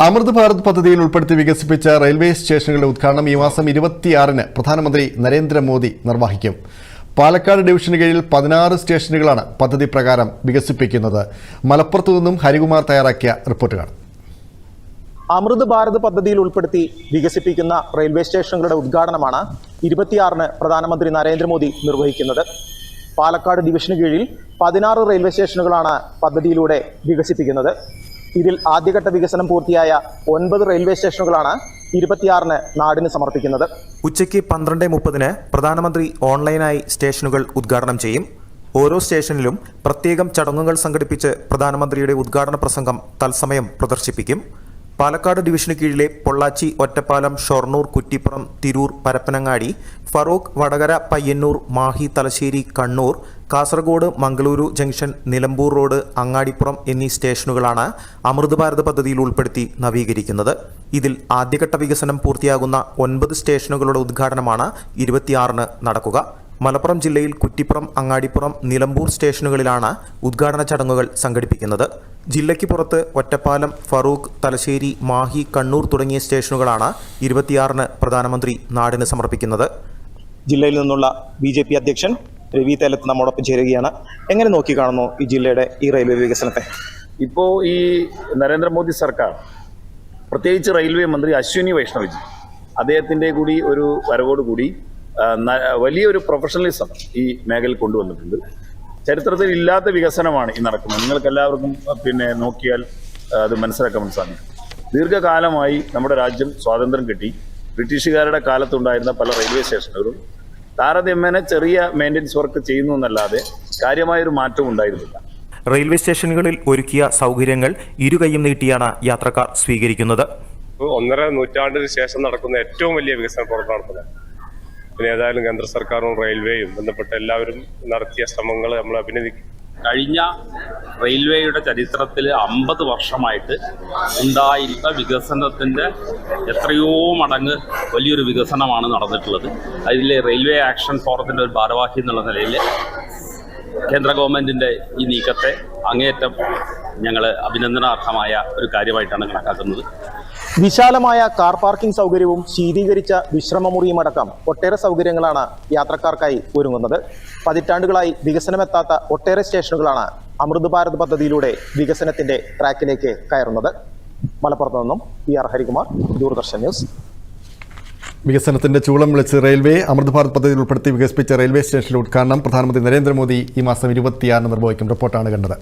അമൃത് ഭാരത് പദ്ധതിയിൽ ഉൾപ്പെടുത്തി വികസിപ്പിച്ച റെയിൽവേ സ്റ്റേഷനുകളുടെ ഉദ്ഘാടനം ഈ മാസം 26-ന് പ്രധാനമന്ത്രി നരേന്ദ്രമോദി നിർവഹിക്കും. പാലക്കാട് ഡിവിഷന് കീഴിൽ 16 സ്റ്റേഷനുകളാണ് പദ്ധതി പ്രകാരം വികസിപ്പിക്കുന്നത്. മലപ്പുറത്തു നിന്നും ഹരികുമാർ തയ്യാറാക്കിയ റിപ്പോർട്ടുകൾ. അമൃത് ഭാരത് പദ്ധതിയിൽ ഉൾപ്പെടുത്തി വികസിപ്പിക്കുന്ന റെയിൽവേ സ്റ്റേഷനുകളുടെ ഉദ്ഘാടനമാണ് 26-ന് പ്രധാനമന്ത്രി നരേന്ദ്രമോദി നിർവഹിക്കുന്നത്. പാലക്കാട് ഡിവിഷന് കീഴിൽ 16 റെയിൽവേ സ്റ്റേഷനുകളാണ് പദ്ധതിയിലൂടെ വികസിപ്പിക്കുന്നത്. ഇതിൽ ആദ്യഘട്ട വികസനം പൂർത്തിയായ 9 റെയിൽവേ സ്റ്റേഷനുകളാണ് 26-ന് നാടിന് സമർപ്പിക്കുന്നത്. ഉച്ചയ്ക്ക് 12:30-ന് പ്രധാനമന്ത്രി ഓൺലൈനായി സ്റ്റേഷനുകൾ ഉദ്ഘാടനം ചെയ്യും. ഓരോ സ്റ്റേഷനിലും പ്രത്യേകം ചടങ്ങുകൾ സംഘടിപ്പിച്ച് പ്രധാനമന്ത്രിയുടെ ഉദ്ഘാടന പ്രസംഗം തത്സമയം പ്രദർശിപ്പിക്കും. പാലക്കാട് ഡിവിഷന് കീഴിലെ പൊള്ളാച്ചി, ഒറ്റപ്പാലം, ഷൊർണൂർ, കുറ്റിപ്പുറം, തിരൂർ, പരപ്പനങ്ങാടി, ഫറോക്ക്, വടകര, പയ്യന്നൂർ, മാഹി, തലശ്ശേരി, കണ്ണൂർ, കാസർഗോഡ്, മംഗളൂരു ജംഗ്ഷൻ, നിലമ്പൂർ റോഡ്, അങ്ങാടിപ്പുറം എന്നീ സ്റ്റേഷനുകളാണ് അമൃത് ഭാരത് പദ്ധതിയിൽ ഉൾപ്പെടുത്തി നവീകരിക്കുന്നത്. ഇതിൽ ആദ്യഘട്ട വികസനം പൂർത്തിയാകുന്ന 9 സ്റ്റേഷനുകളുടെ ഉദ്ഘാടനമാണ് 26-ന് നടക്കുക. മലപ്പുറം ജില്ലയിൽ കുറ്റിപ്പുറം, അങ്ങാടിപ്പുറം, നിലമ്പൂർ സ്റ്റേഷനുകളിലാണ് ഉദ്ഘാടന ചടങ്ങുകൾ സംഘടിപ്പിക്കുന്നത്. ജില്ലയ്ക്ക് പുറത്ത് ഒറ്റപ്പാലം, ഫറൂഖ്, തലശ്ശേരി, മാഹി, കണ്ണൂർ തുടങ്ങിയ സ്റ്റേഷനുകളാണ് 26-ന് പ്രധാനമന്ത്രി നാടിന് സമർപ്പിക്കുന്നത്. ജില്ലയിൽ നിന്നുള്ള BJP അധ്യക്ഷൻ രവി തേലത്ത് നമ്മോടൊപ്പം ചേരുകയാണ്. എങ്ങനെ നോക്കിക്കാണുന്നു ഈ ജില്ലയുടെ ഈ റെയിൽവേ വികസനത്തെ? ഇപ്പോൾ ഈ നരേന്ദ്രമോദി സർക്കാർ, പ്രത്യേകിച്ച് റെയിൽവേ മന്ത്രി അശ്വിനി വൈഷ്ണവ്ജി, അദ്ദേഹത്തിൻ്റെ കൂടി ഒരു വരവോടുകൂടി വലിയൊരു പ്രൊഫഷണലിസം ഈ മേഖലയിൽ കൊണ്ടുവന്നിട്ടുണ്ട്. ചരിത്രത്തിൽ ഇല്ലാത്ത വികസനമാണ് ഈ നടക്കുന്നത്. നിങ്ങൾക്കെല്ലാവർക്കും നോക്കിയാൽ അത് മനസ്സിലാക്കാൻ സാധിക്കും. ദീർഘകാലമായി നമ്മുടെ രാജ്യം സ്വാതന്ത്ര്യം കിട്ടി ബ്രിട്ടീഷുകാരുടെ കാലത്തുണ്ടായിരുന്ന പല റെയിൽവേ സ്റ്റേഷനുകളും താരതമ്യേന ചെറിയ മെയിൻ്റനൻസ് വർക്ക് ചെയ്യുന്നു എന്നല്ലാതെ കാര്യമായൊരു മാറ്റം ഉണ്ടായിരുന്നില്ല. റെയിൽവേ സ്റ്റേഷനുകളിൽ ഒരുക്കിയ സൗകര്യങ്ങൾ ഇരുകൈയും നീട്ടിയാണ് യാത്രക്കാർ സ്വീകരിക്കുന്നത്. 1.5 നൂറ്റാണ്ടിന് ശേഷം നടക്കുന്ന ഏറ്റവും വലിയ വികസന പ്രവർത്തനമാണ്. പിന്നെ ഏതായാലും കേന്ദ്ര സർക്കാരും റെയിൽവേയും ബന്ധപ്പെട്ട എല്ലാവരും നടത്തിയ ശ്രമങ്ങൾ നമ്മൾ അഭിനന്ദിക്കും. കഴിഞ്ഞ റെയിൽവേയുടെ ചരിത്രത്തിൽ 50 വർഷമായിട്ട് ഉണ്ടായിരുന്ന വികസനത്തിൻ്റെ എത്രയോ മടങ്ങ് വലിയൊരു വികസനമാണ് നടന്നിട്ടുള്ളത്. അതിൽ റെയിൽവേ ആക്ഷൻ ഫോറത്തിൻ്റെ ഒരു ഭാരവാഹി എന്നുള്ള നിലയിൽ കേന്ദ്ര ഗവൺമെൻറ്റിൻ്റെ ഈ നീക്കത്തെ അങ്ങേയറ്റം ഞങ്ങൾ അഭിനന്ദനാർഹമായ ഒരു കാര്യമായിട്ടാണ് കണക്കാക്കുന്നത്. വിശാലമായ കാർ പാർക്കിംഗ് സൗകര്യവും ശീതീകരിച്ച വിശ്രമമുറിയും അടക്കം ഒട്ടേറെ സൗകര്യങ്ങളാണ് യാത്രക്കാർക്കായി ഒരുങ്ങുന്നത്. പതിറ്റാണ്ടുകളായി വികസനമെത്താത്ത ഒട്ടേറെ സ്റ്റേഷനുകളാണ് അമൃത് ഭാരത് പദ്ധതിയിലൂടെ വികസനത്തിന്റെ ട്രാക്കിലേക്ക് കയറുന്നത്. മലപ്പുറത്ത് നിന്നും PR ഹരികുമാർ, ദൂരദർശൻ ന്യൂസ്. വികസനത്തിന്റെ ചൂളം വിളിച്ച് റെയിൽവേ അമൃത് ഭാരത് പദ്ധതിയിൽ ഉൾപ്പെടുത്തി വികസിപ്പിച്ച റെയിൽവേ സ്റ്റേഷനിലെ ഉദ്ഘാടനം പ്രധാനമന്ത്രി നരേന്ദ്രമോദി ഈ മാസം 26-ന് നിർവഹിക്കും. റിപ്പോർട്ടാണ് കണ്ടത്.